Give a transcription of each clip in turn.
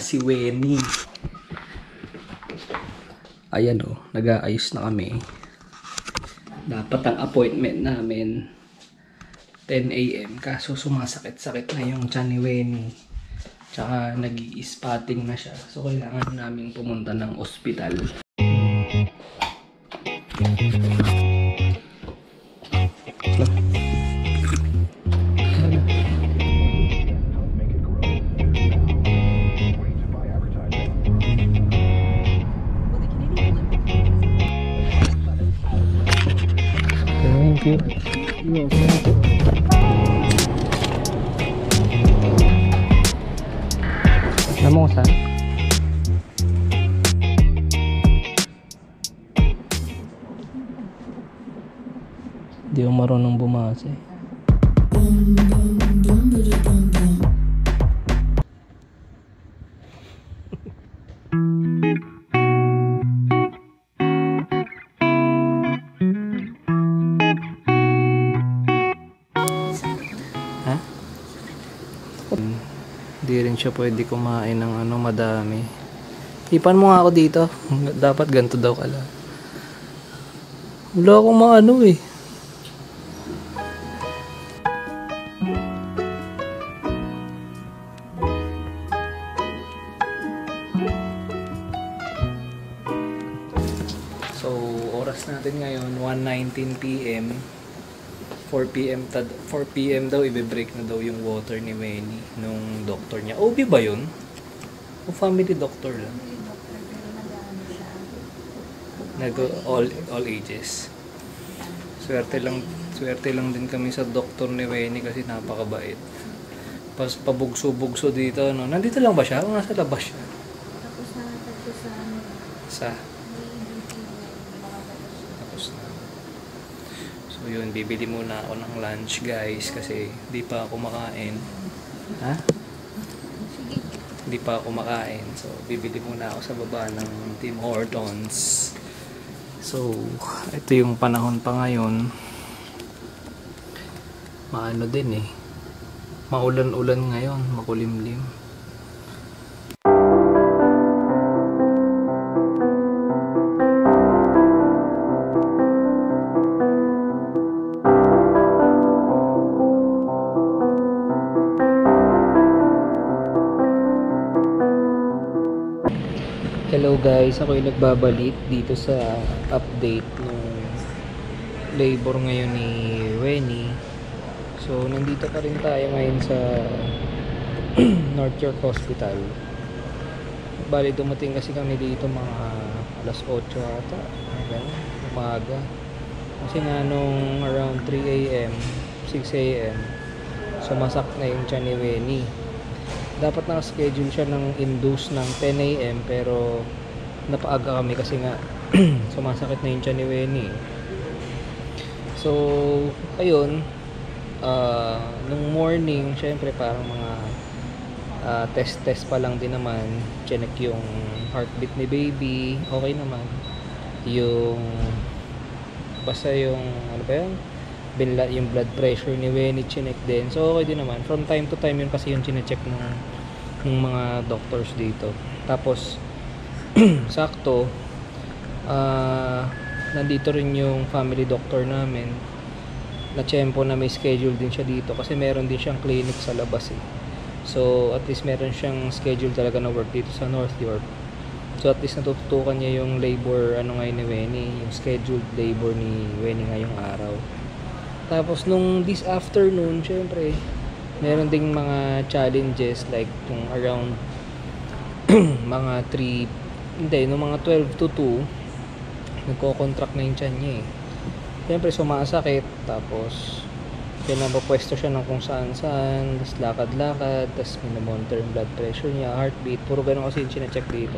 si Wenny. Ayan o, nag-aayos na kami. Dapat ang appointment namin 10 AM. Kaso sumasakit-sakit na yung tiyan ni Wenny. Tsaka nag-i-spotting na siya. So kailangan namin pumunta ng ospital. Thank you. Alam mo kung saan? Hindi ako marunong bumasa eh. Hindi rin siya pwede kumain ng madami. Ipan mo nga ako dito. Dapat ganito daw kala. Wala akong maano eh. So, oras natin ngayon 1:19 PM. 4 PM daw i-break na daw yung water ni Wenny nung doktor niya. OB ba yun? O family doctor lang? Nag all ages. Swerte lang din kami sa doktor ni Wenny kasi napakabait. Pas pabugso-bugso dito, no. Nandito lang ba siya? O nasa labas siya? Tapos na sa So yun, bibili muna ako ng lunch guys kasi di pa ako makain. Ha? Di pa ako makain. So bibili muna ako sa baba ng Tim Hortons. So ito yung panahon pa ngayon. Maano din eh. Maulan-ulan ngayon, makulimlim. Hello guys, ako yung nagbabalik dito sa update ng labor ngayon ni Wenny. So nandito pa rin tayo ngayon sa North York Hospital. Bali dumating kasi kami dito mga alas 8 ata, umaga. Kasi nga nung around 3 AM, 6 AM, sumasak na yung tiyan ni Wenny. Dapat naka-schedule siya ng induce ng 10 AM pero napaaga kami kasi nga sumasakit na yung tiyan ni Wenny. So, ayun, nung morning, syempre parang mga test pa lang din naman. Chinek yung heartbeat ni baby, okay naman. Yung, basta yung, ano ba yun? Yung blood pressure ni Wenny chinek din. So okay din naman. From time to time yun kasi yung chinecheck ng mga doctors dito. Tapos sakto nandito rin yung family doctor namin. Na tiyempo na may schedule din siya dito kasi meron din siyang clinic sa labas eh. So at least meron siyang schedule talaga na work dito sa North York. So at least natututukan niya yung labor ngayon ni Wenny, yung scheduled labor ni Wenny ngayong araw. Tapos nung this afternoon, syempre, meron ding mga challenges like yung around mga 12 to 2, nagko-contract na yung tiyan niya eh. Syempre sumasakit, tapos pinapapwesto siya ng kung saan-saan, tapos lakad-lakad, tapos minamonitor yung blood pressure niya, heartbeat, puro ganun kasi yung chinecheck dito.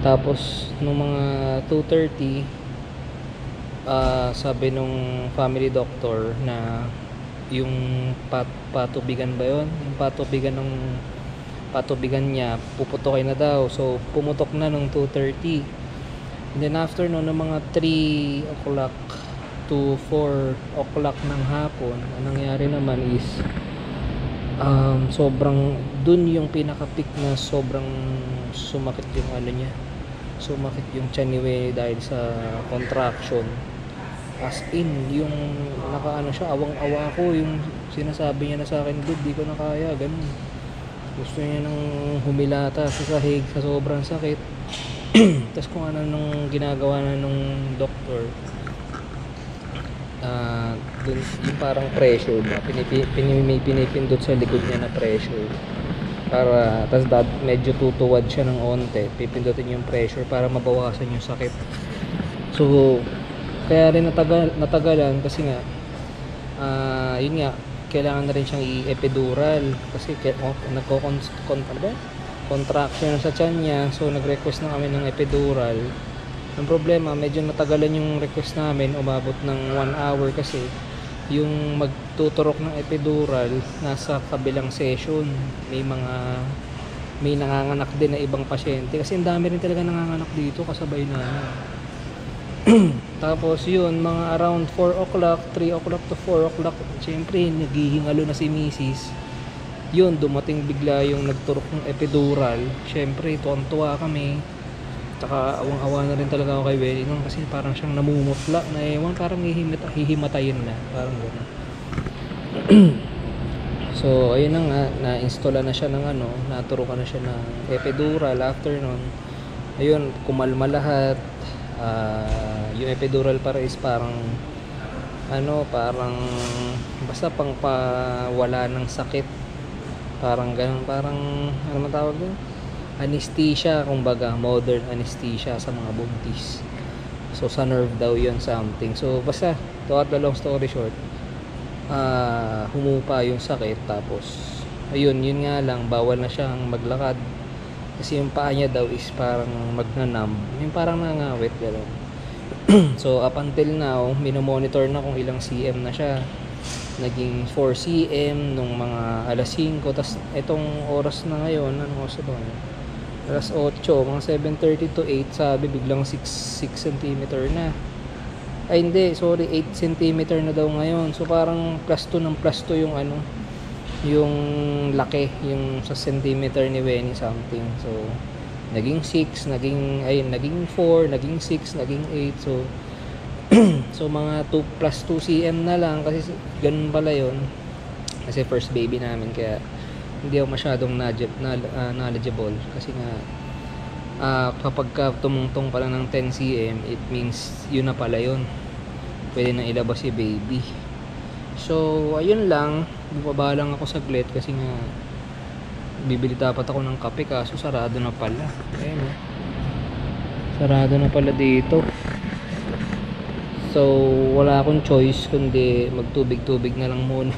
Tapos nung mga 2:30, sabi nung family doctor na yung patubigan ba yun? Yung patubigan niya puputokin na daw. So pumutok na nung 2:30. And then after no, ng mga 3 o'clock to 4 o'clock ng hapon, ang nangyari naman is sobrang dun yung pinaka-peak na sobrang sumakit yung ano niya, sumakit yung tiyan ni Wenny dahil sa contraction. As in, yung nakaano siya, awang-awa ko, yung sinasabi niya na sa akin, dude, di ko na kaya, ganun. Gusto niya nang humilata sa sahig sa sobrang sakit. Tapos kung ano nung ginagawa na nung doktor, dun, yung parang pressure ba, may pinipindot sa likod niya na pressure. Para, tapos medyo tutuwad siya ng onte, pipindutin yung pressure para mabawasan yung sakit. So, kaya rin natagalan kasi nga yun nga, kailangan na rin siyang i-epidural kasi contraction sa tiyan niya. So nag-request na kami ng epidural. Ang problema, medyo natagalan yung request namin, umabot ng 1 hour kasi yung magtuturok ng epidural nasa kabilang session. May nanganganak din na ibang pasyente kasi ang dami rin talaga nanganganak dito kasabay na. Tapos yun, mga around 4 o'clock, 3 o'clock to 4 o'clock, syempre naghihingalo na si Mrs. Yun, dumating bigla yung nagturok ng epidural. Syempre, tuwan-tuwa kami. Tsaka awang-awa na rin talaga ako kay Wenny nung kasi parang siyang namumutla na ewan, parang hihimatayin na, parang gano'n. So, ayun na nga, na-installa na siya ng ano, naturukan na siya ng epidural. After nun, ayun, kumalma lahat. Yung epidural para is parang ano, parang basta pang pawala ng sakit, parang ganun, parang ano man tawag doon, anesthesia, kumbaga modern anesthesia sa mga buntis. So sa nerve daw yun, something. So basta to cut the long story short, humupa yung sakit. Tapos ayun, yun nga lang, bawal na siyang maglakad kasi yung paa niya daw is parang magnanumb, yung parang nangawit gano'n. So up until now, minomonitor na kung ilang cm na siya. Naging 4 cm nung mga alas 5. Tapos itong oras na ngayon, anong oras ba? Alas 8, mga 7:30 to 8, sabi biglang 6 cm na. Ay hindi, sorry, 8 cm na daw ngayon. So parang plus 2 ng plus 2 yung ano, yung laki, yung sa centimeter ni Wenny something. So naging 6, naging 4, naging 6, naging 8. So so mga 2 plus 2 cm na lang kasi ganun pala yun. Kasi first baby namin, kaya hindi ako masyadong knowledgeable kasi nga kapag ka tumungtong pala ng 10 cm, it means yun na pala yun, pwede nang ilabas si baby. So ayun lang, bumaba lang ako saglit kasi nga bibili dapat ako ng kape kaso sarado na pala. Ayun, sarado na pala dito. So wala akong choice kundi magtubig-tubig na lang muna.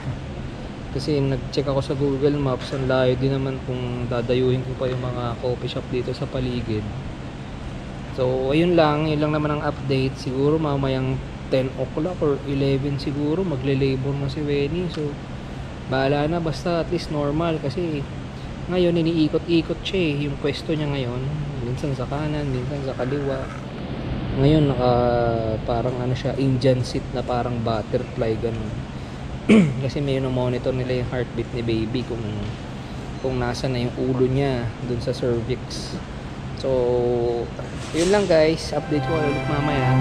Kasi nag-check ako sa Google Maps, ang layo din naman kung dadayuhin ko pa yung mga coffee shop dito sa paligid. So ayun lang, yun lang naman ang update. Siguro mamayang 10 o'clock or 11 siguro magle-labor na si Wenny. So bahala na, basta at least normal kasi ngayon iniikot-ikot siya eh, yung pwesto niya ngayon. Minsan sa kanan, minsan sa kaliwa. Ngayon parang ano siya, Indian seat na parang butterfly ganun. Kasi may monitor nila yung heartbeat ni baby kung nasa na yung ulo niya dun sa cervix. So yun lang guys, update ko ulit mamaya.